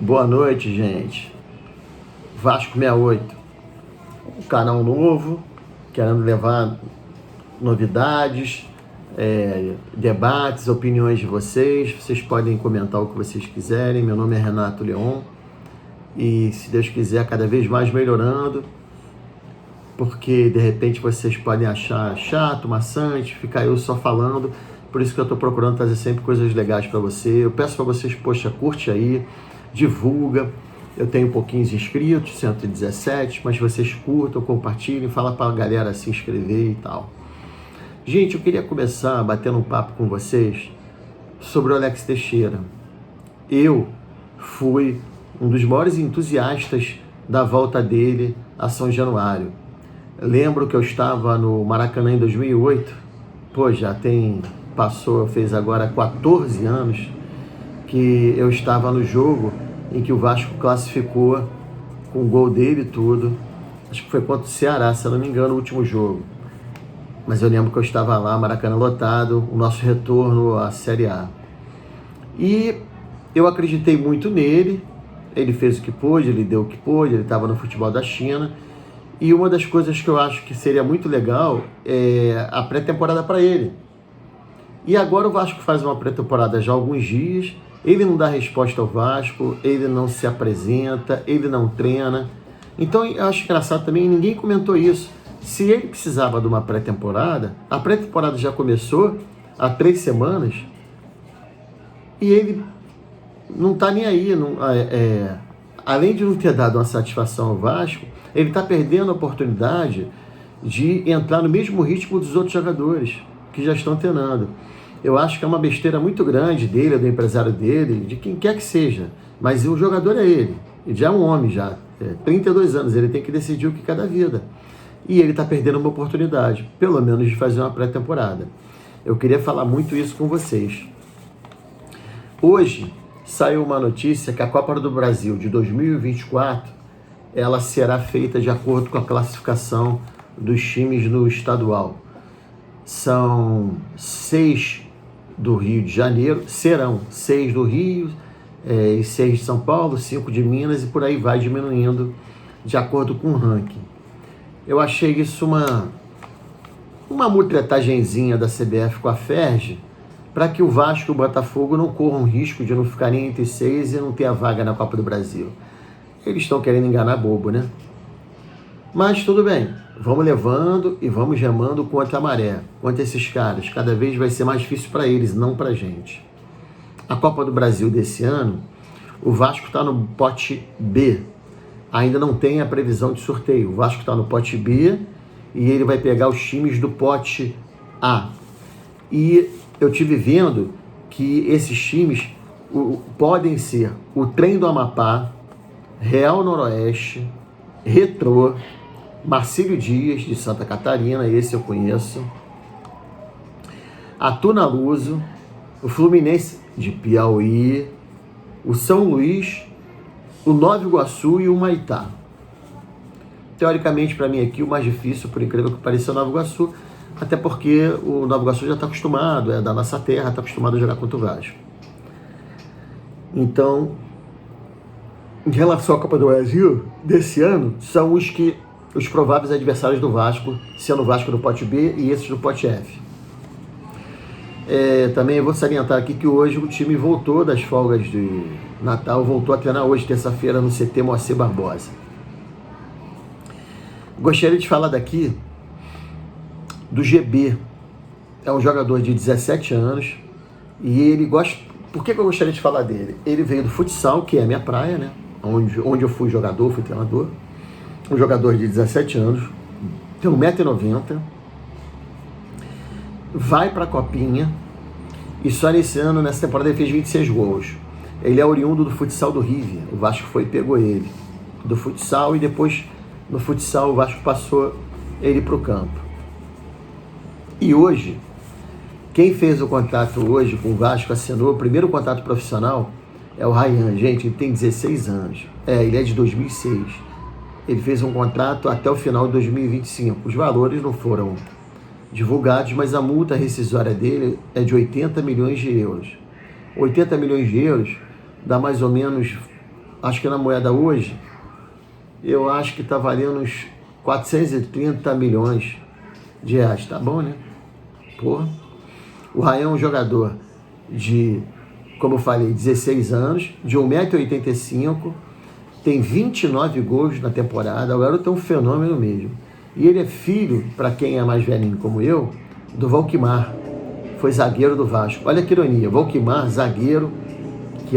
Boa noite, gente. Vasco 68, um canal novo, querendo levar novidades, debates, opiniões de vocês. Vocês podem comentar o que vocês quiserem. Meu nome é Renato Leon e, se Deus quiser, cada vez mais melhorando, porque de repente vocês podem achar chato, maçante, ficar eu só falando. Por isso que eu estou procurando trazer sempre coisas legais para você. Eu peço para vocês, poxa, curte aí, divulga. Eu tenho pouquinhos inscritos, 117, mas vocês curtam, compartilhem, fala para a galera se inscrever e tal. Gente, eu queria começar batendo um papo com vocês sobre o Alex Teixeira. Eu fui um dos maiores entusiastas da volta dele a São Januário. Lembro que eu estava no Maracanã em 2008, fez agora 14 anos que eu estava no jogo em que o Vasco classificou com o gol dele e tudo. Acho que foi contra o Ceará, se eu não me engano, o último jogo. Mas eu lembro que eu estava lá, Maracanã lotado, o nosso retorno à Série A. E eu acreditei muito nele, ele fez o que pôde, ele deu o que pôde, ele estava no futebol da China. E uma das coisas que eu acho que seria muito legal é a pré-temporada para ele. E agora o Vasco faz uma pré-temporada já há alguns dias, ele não dá resposta ao Vasco, ele não se apresenta, ele não treina. Então eu acho engraçado também, ninguém comentou isso. Se ele precisava de uma pré-temporada, a pré-temporada já começou há 3 semanas e ele não está nem aí. Além de não ter dado uma satisfação ao Vasco, ele está perdendo a oportunidade de entrar no mesmo ritmo dos outros jogadores que já estão treinando. Eu acho que é uma besteira muito grande dele, do empresário dele, de quem quer que seja. Mas o jogador é ele. Ele já é um homem, 32 anos, ele tem que decidir o que quer da vida. E ele está perdendo uma oportunidade, pelo menos de fazer uma pré-temporada. Eu queria falar muito isso com vocês. Hoje saiu uma notícia que a Copa do Brasil de 2024, ela será feita de acordo com a classificação dos times no estadual. São 6 do Rio de Janeiro, serão 6 do Rio e 6 de São Paulo, 5 de Minas, e por aí vai diminuindo de acordo com o ranking. Eu achei isso uma mutretagenzinha da CBF com a FERJ, para que o Vasco e o Botafogo não corram risco de não ficarem entre 6 e não ter a vaga na Copa do Brasil. Eles estão querendo enganar bobo, né? Mas tudo bem, vamos levando e vamos remando contra a maré, contra esses caras. Cada vez vai ser mais difícil para eles, não para a gente. A Copa do Brasil desse ano, o Vasco está no pote B. Ainda não tem a previsão de sorteio. O Vasco está no pote B e ele vai pegar os times do pote A. E eu tive vendo que esses times podem ser o Trem do Amapá, Real Noroeste, Retrô, Marcílio Dias, de Santa Catarina, esse eu conheço, a Tuna Luso, o Fluminense de Piauí, o São Luís, o Nova Iguaçu e o Maitá. Teoricamente, para mim aqui, o mais difícil, por incrível que pareça, é o Nova Iguaçu, até porque o Nova Iguaçu já está acostumado, é da nossa terra, está acostumado a jogar contra o Vasco. Então, em relação à Copa do Brasil, desse ano, são os prováveis adversários do Vasco, sendo o Vasco no pote B e esses no pote F. Também eu vou salientar aqui que hoje o time voltou das folgas de Natal, voltou a treinar hoje, terça-feira, no CT Moacir Barbosa. Gostaria de falar daqui do GB. É um jogador de 17 anos e ele gosta... Por que eu gostaria de falar dele? Ele veio do futsal, que é a minha praia, né? Onde eu fui jogador, fui treinador. Um jogador de 17 anos, tem 1,90 m, vai para a Copinha e só nesse ano, nessa temporada, ele fez 26 gols. Ele é oriundo do futsal do River. O Vasco foi e pegou ele do futsal e depois no futsal o Vasco passou ele para o campo. E hoje, quem fez o contrato hoje com o Vasco, assinou o primeiro contrato profissional, é o Ryan. Gente, ele tem 16 anos. Ele é de 2006. Ele fez um contrato até o final de 2025. Os valores não foram divulgados, mas a multa rescisória dele é de 80 milhões de euros. 80 milhões de euros dá mais ou menos acho que na moeda hoje, eu acho que está valendo uns 430 milhões de reais. Tá bom, né? Porra. O Ryan é um jogador de, como eu falei, 16 anos, de 1,85 m, tem 29 gols na temporada. O garoto é um fenômeno mesmo. E ele é filho, para quem é mais velhinho como eu, do Valquimar. Foi zagueiro do Vasco. Olha que ironia. Valquimar, zagueiro, que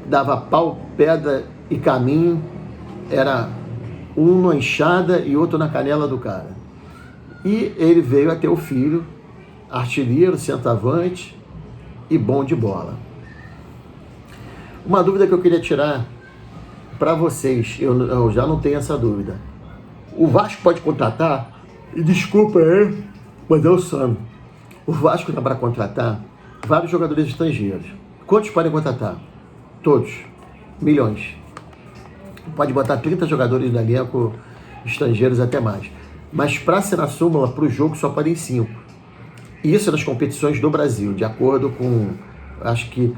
dava pau, pedra e caminho, era um na enxada e outro na canela do cara. E ele veio a ter o filho, artilheiro, centroavante e bom de bola. Uma dúvida que eu queria tirar para vocês, eu já não tenho essa dúvida. O Vasco pode contratar, e desculpa mas é o Sano. O Vasco dá para contratar vários jogadores estrangeiros. Quantos podem contratar? Todos. Milhões. Pode botar 30 jogadores no elenco, estrangeiros até mais. Mas para ser na súmula, para o jogo, só podem 5. Isso nas competições do Brasil, de acordo com, acho que,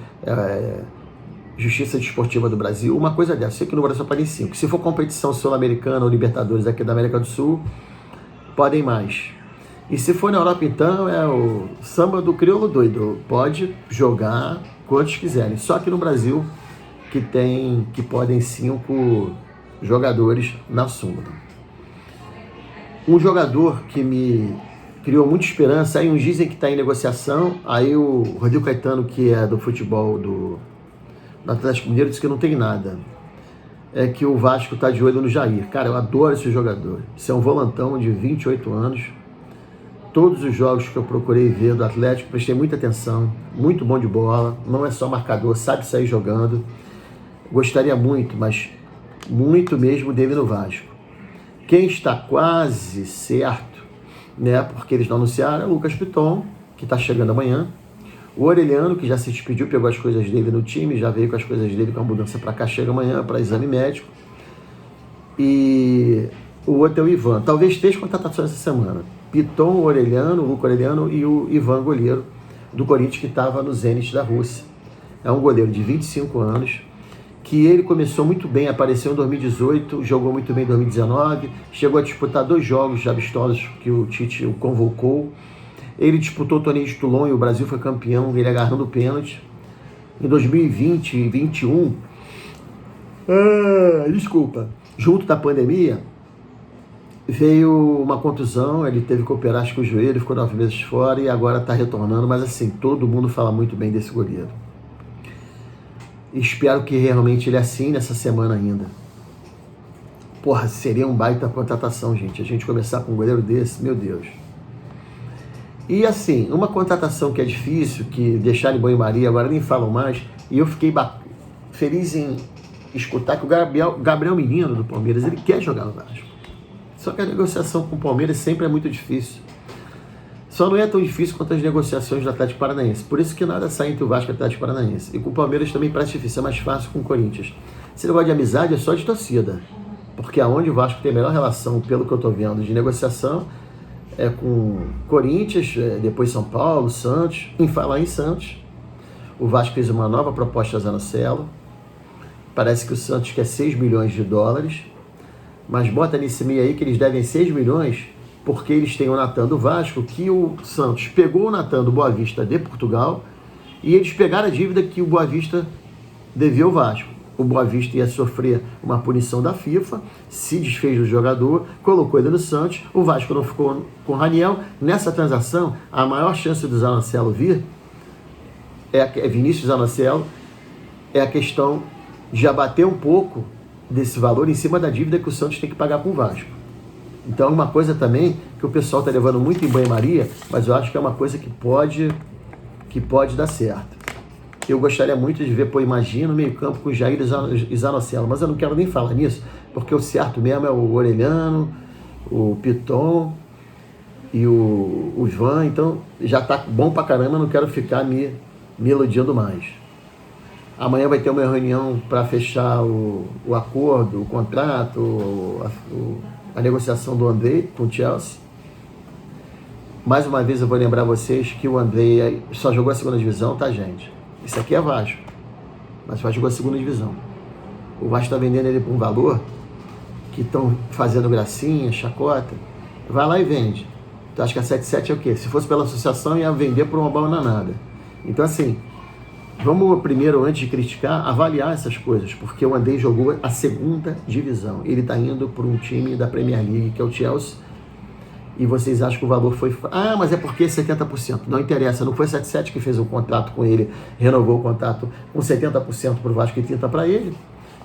Justiça Desportiva do Brasil, uma coisa dessa. Sei que no Brasil só podem 5. Se for competição sul-americana ou Libertadores aqui da América do Sul, podem mais. E se for na Europa, então, é o samba do crioulo doido. Pode jogar quantos quiserem. Só que no Brasil, que podem 5 jogadores na súmula. Um jogador que me criou muita esperança, aí uns dizem que está em negociação, aí o Rodrigo Caetano, que é do futebol do Atlético Mineiro, disse que não tem nada. É que o Vasco está de olho no Jair. Cara, eu adoro esse jogador. Esse é um volantão de 28 anos. Todos os jogos que eu procurei ver do Atlético, prestei muita atenção. Muito bom de bola. Não é só marcador, sabe sair jogando. Gostaria muito, mas muito mesmo dele no Vasco. Quem está quase certo, né, porque eles não anunciaram, é o Lucas Piton, que está chegando amanhã. O Orelhano, que já se despediu, pegou as coisas dele no time, já veio com as coisas dele com a mudança para cá, chega amanhã para exame médico. E o outro é o Ivan. Talvez 3 contratações essa semana. Piton, o Orelhano, o Luca Orelhano e o Ivan, goleiro do Corinthians, que estava no Zenit da Rússia. É um goleiro de 25 anos, que ele começou muito bem, apareceu em 2018, jogou muito bem em 2019, chegou a disputar 2 jogos amistosos que o Tite o convocou. Ele disputou o torneio de Toulon e o Brasil foi campeão, ele agarrando o pênalti. Em 2020 e 2021, junto da pandemia, veio uma contusão, ele teve que operar acho que o joelho, ficou 9 meses fora e agora está retornando, mas assim, todo mundo fala muito bem desse goleiro. Espero que realmente ele assine essa semana ainda. Porra, seria um baita contratação, gente. A gente começar com um goleiro desse, meu Deus. E assim, uma contratação que é difícil, que deixaram em banho-maria, agora nem falam mais, e eu fiquei feliz em escutar que o Gabriel Menino do Palmeiras, ele quer jogar no Vasco. Só que a negociação com o Palmeiras sempre é muito difícil. Só não é tão difícil quanto as negociações do Atlético Paranaense. Por isso que nada sai entre o Vasco e o Atlético Paranaense. E com o Palmeiras também parece difícil, é mais fácil com o Corinthians. Esse negócio de amizade é só de torcida. Porque aonde o Vasco tem a melhor relação, pelo que eu estou vendo, de negociação, é com Corinthians, depois São Paulo, Santos. Em falar em Santos, o Vasco fez uma nova proposta a Zanocelo. Parece que o Santos quer 6 milhões de dólares. Mas bota nesse meio aí que eles devem 6 milhões porque eles têm o Natan do Vasco, que o Santos pegou o Natan do Boa Vista de Portugal e eles pegaram a dívida que o Boa Vista devia ao Vasco. O Boa Vista ia sofrer uma punição da FIFA, se desfez do jogador, colocou ele no Santos, o Vasco não ficou com o Raniel. Nessa transação, a maior chance do Zanocelo vir, Vinícius Zanocelo, é a questão de abater um pouco desse valor em cima da dívida que o Santos tem que pagar com o Vasco. Então é uma coisa também que o pessoal está levando muito em banho-maria, mas eu acho que é uma coisa que pode dar certo. Eu gostaria muito de ver, imagina, no meio-campo com o Jair e Zanocelo, mas eu não quero nem falar nisso, porque o certo mesmo é o Orelhano, o Piton e o Ivan, então já tá bom pra caramba, não quero ficar me iludindo mais. Amanhã vai ter uma reunião para fechar o acordo, o contrato, a negociação do Andrei com o Chelsea. Mais uma vez eu vou lembrar vocês que o Andrei só jogou a segunda divisão, tá, gente? Isso aqui é Vasco, mas só jogou a segunda divisão. o Vasco está vendendo ele por um valor, que estão fazendo gracinha, chacota, vai lá e vende. Tu acha que a 77 é o quê? Se fosse pela associação, ia vender por uma bananada. Então, assim, vamos primeiro, antes de criticar, avaliar essas coisas, porque o Andrei jogou a segunda divisão. Ele está indo para um time da Premier League, que é o Chelsea, e vocês acham que o valor foi... Ah, mas é porque 70%. Não interessa, não foi 77 que fez um contrato com ele, renovou o contrato com 70% para o Vasco e 30% para ele.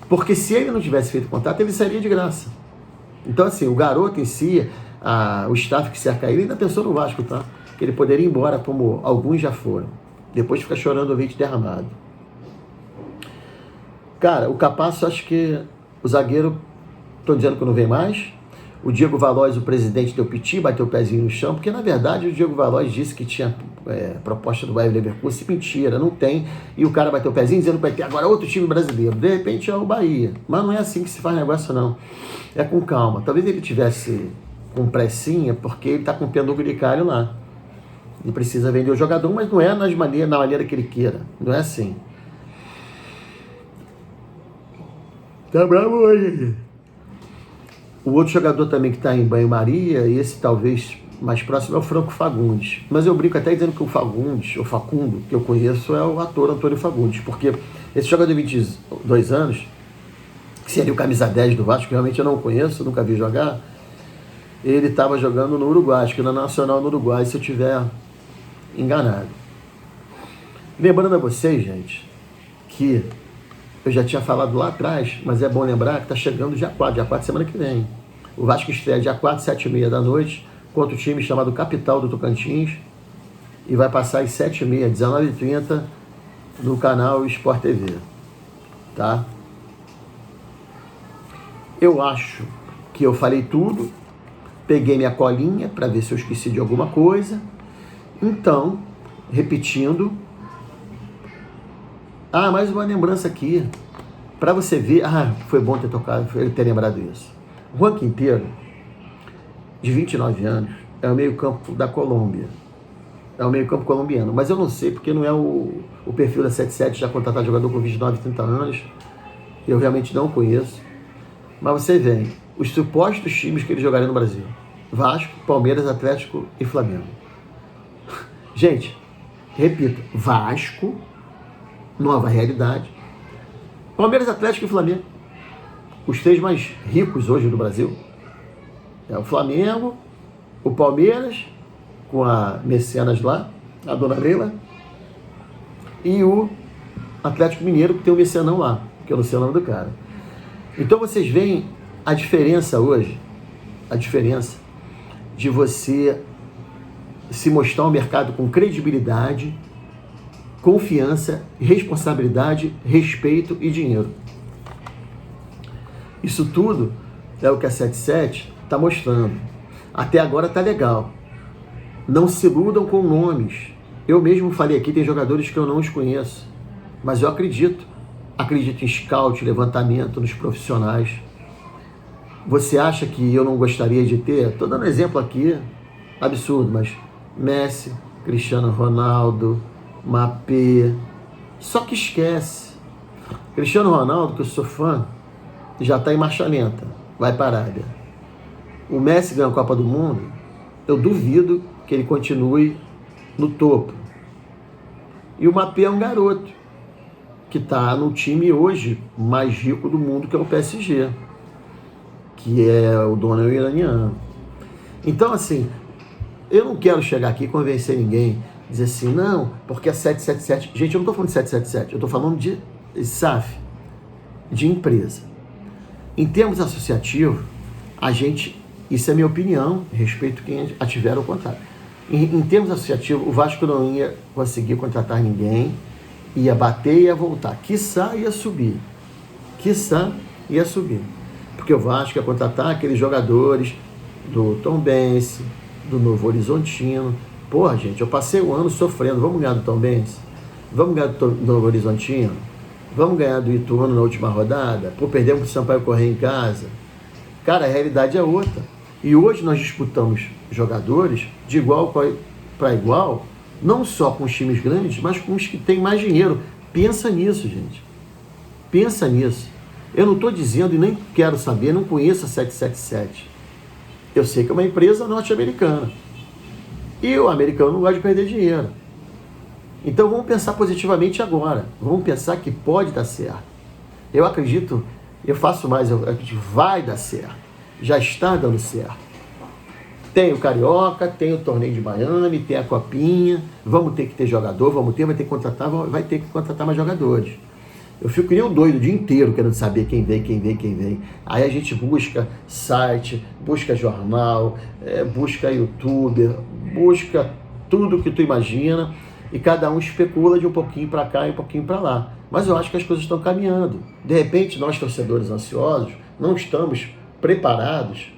Porque se ele não tivesse feito contrato, ele sairia de graça. Então, assim, o garoto em si, o staff que cerca ele, ainda pensou no Vasco, tá? Que ele poderia ir embora, como alguns já foram. Depois fica chorando o leite derramado. Cara, o Capasso, acho que o zagueiro, estou dizendo que não vem mais. O Diego Valois, o presidente, deu piti, bateu o pezinho no chão, porque na verdade o Diego Valois disse que tinha proposta do Bayer Leverkusen. Mentira, não tem. E o cara bateu o pezinho dizendo que vai ter agora outro time brasileiro. De repente é o Bahia. Mas não é assim que se faz negócio, não. É com calma. Talvez ele tivesse com pressinha, porque ele está com o Pêndulo Gricário lá. Ele precisa vender o jogador, mas não é na maneira que ele queira. Não é assim. Tá bravo hoje. O outro jogador também que está em banho-maria, e esse talvez mais próximo, é o Franco Fagundes. Mas eu brinco até dizendo que o Fagundes, o Facundo, que eu conheço, é o ator Antônio Fagundes, porque esse jogador de 22 anos, que seria o camisa 10 do Vasco, que realmente eu não conheço, nunca vi jogar, ele estava jogando no Uruguai, acho que na Nacional no Uruguai, se eu estiver enganado. Lembrando a vocês, gente, que eu já tinha falado lá atrás, mas é bom lembrar que está chegando dia 4 semana que vem. O Vasco estreia dia 4, 7h30 da noite, contra o time chamado Capital do Tocantins, e vai passar às 7h30, 19h30, no canal Sport TV. Tá? Eu acho que eu falei tudo, peguei minha colinha para ver se eu esqueci de alguma coisa. Então, repetindo, mais uma lembrança aqui, para você ver, foi bom ter tocado, ele ter lembrado isso. O Juan Quinteiro, de 29 anos, é o meio-campo da Colômbia, é o meio-campo colombiano, mas eu não sei, porque não é o perfil da 77 já contratar jogador com 29, 30 anos, eu realmente não conheço, mas você vê, os supostos times que ele jogaria no Brasil: Vasco, Palmeiras, Atlético e Flamengo. Gente, repito, Vasco, nova realidade, Palmeiras, Atlético e Flamengo, os três mais ricos hoje do Brasil. É o Flamengo, o Palmeiras, com a mecenas lá, a dona Leila, e o Atlético Mineiro, que tem o mecenão lá, que eu não sei o nome do cara. Então vocês veem a diferença hoje, a diferença de você se mostrar ao mercado com credibilidade, confiança, responsabilidade, respeito e dinheiro. Isso tudo é o que a 77 está mostrando. Até agora está legal. Não se iludam com nomes. Eu mesmo falei aqui, tem jogadores que eu não os conheço, mas eu acredito. Acredito em scout, levantamento, nos profissionais. Você acha que eu não gostaria de ter? Estou dando exemplo aqui, absurdo, mas Messi, Cristiano Ronaldo, Mbappé, só que esquece. Cristiano Ronaldo, que eu sou fã, já está em marcha lenta, vai para a Arábia. O Messi ganha a Copa do Mundo, eu duvido que ele continue no topo. E o Mbappé é um garoto que está no time hoje mais rico do mundo, que é o PSG, que é o dono iraniano. Então, assim, eu não quero chegar aqui e convencer ninguém, dizer assim, não, porque a 777... Gente, eu não estou falando de 777, eu estou falando de SAF, de empresa. Em termos associativos, a gente, isso é minha opinião, respeito quem tiver o contato. Em termos associativos, o Vasco não ia conseguir contratar ninguém, ia bater e ia voltar. Quiçá ia subir. Porque o Vasco ia contratar aqueles jogadores do Tombense, do Novo Horizontino. Porra, gente, eu passei um ano sofrendo. Vamos ganhar do Tombense? Vamos ganhar do Novo Horizontino? Vamos ganhar do Ituano na última rodada? Pô, perdemos pro Sampaio Corrêa em casa. Cara, a realidade é outra. E hoje nós disputamos jogadores de igual para igual, não só com os times grandes, mas com os que têm mais dinheiro. Pensa nisso, gente. Pensa nisso. Eu não estou dizendo e nem quero saber, não conheço a 777. Eu sei que é uma empresa norte-americana. E o americano não gosta de perder dinheiro. Então vamos pensar positivamente agora. Vamos pensar que pode dar certo. Eu acredito, eu faço mais, eu acredito que vai dar certo. Já está dando certo. Tem o Carioca, tem o torneio de Miami, tem a Copinha, vamos ter que ter jogador, vai ter que contratar mais jogadores. Eu fico que nem um doido o dia inteiro querendo saber quem vem. Aí a gente busca site, busca jornal, busca youtuber, busca tudo que tu imagina e cada um especula de um pouquinho para cá e um pouquinho para lá. Mas eu acho que as coisas estão caminhando. De repente, nós torcedores ansiosos não estamos preparados,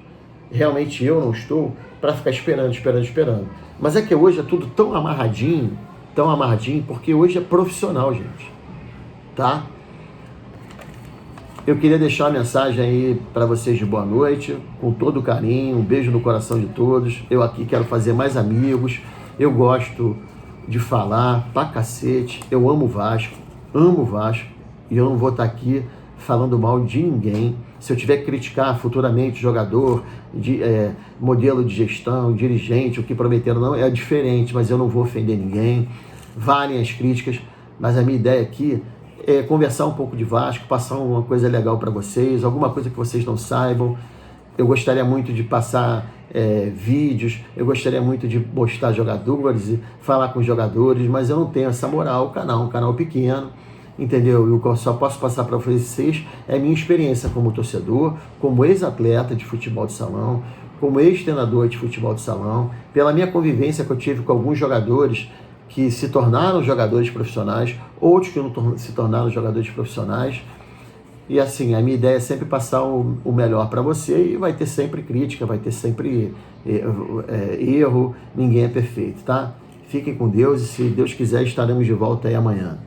realmente eu não estou, para ficar esperando. Mas é que hoje é tudo tão amarradinho, porque hoje é profissional, gente. Tá? Eu queria deixar uma mensagem aí para vocês de boa noite, com todo carinho, um beijo no coração de todos. Eu aqui quero fazer mais amigos, eu gosto de falar pra cacete, eu amo o Vasco, e eu não vou estar aqui falando mal de ninguém. Se eu tiver que criticar futuramente jogador, modelo de gestão, dirigente, o que prometeram, não, é diferente, mas eu não vou ofender ninguém. Valem as críticas, mas a minha ideia aqui é conversar um pouco de Vasco, passar uma coisa legal para vocês, alguma coisa que vocês não saibam. Eu gostaria muito de passar vídeos, eu gostaria muito de mostrar jogadores e falar com os jogadores, mas eu não tenho essa moral, um canal pequeno, entendeu? Eu só posso passar para vocês a minha experiência como torcedor, como ex-atleta de futebol de salão, como ex-treinador de futebol de salão, pela minha convivência que eu tive com alguns jogadores que se tornaram jogadores profissionais, outros que não se tornaram jogadores profissionais. E assim, a minha ideia é sempre passar o melhor para você, e vai ter sempre crítica, vai ter sempre erro, ninguém é perfeito, tá? Fiquem com Deus, e se Deus quiser estaremos de volta aí amanhã.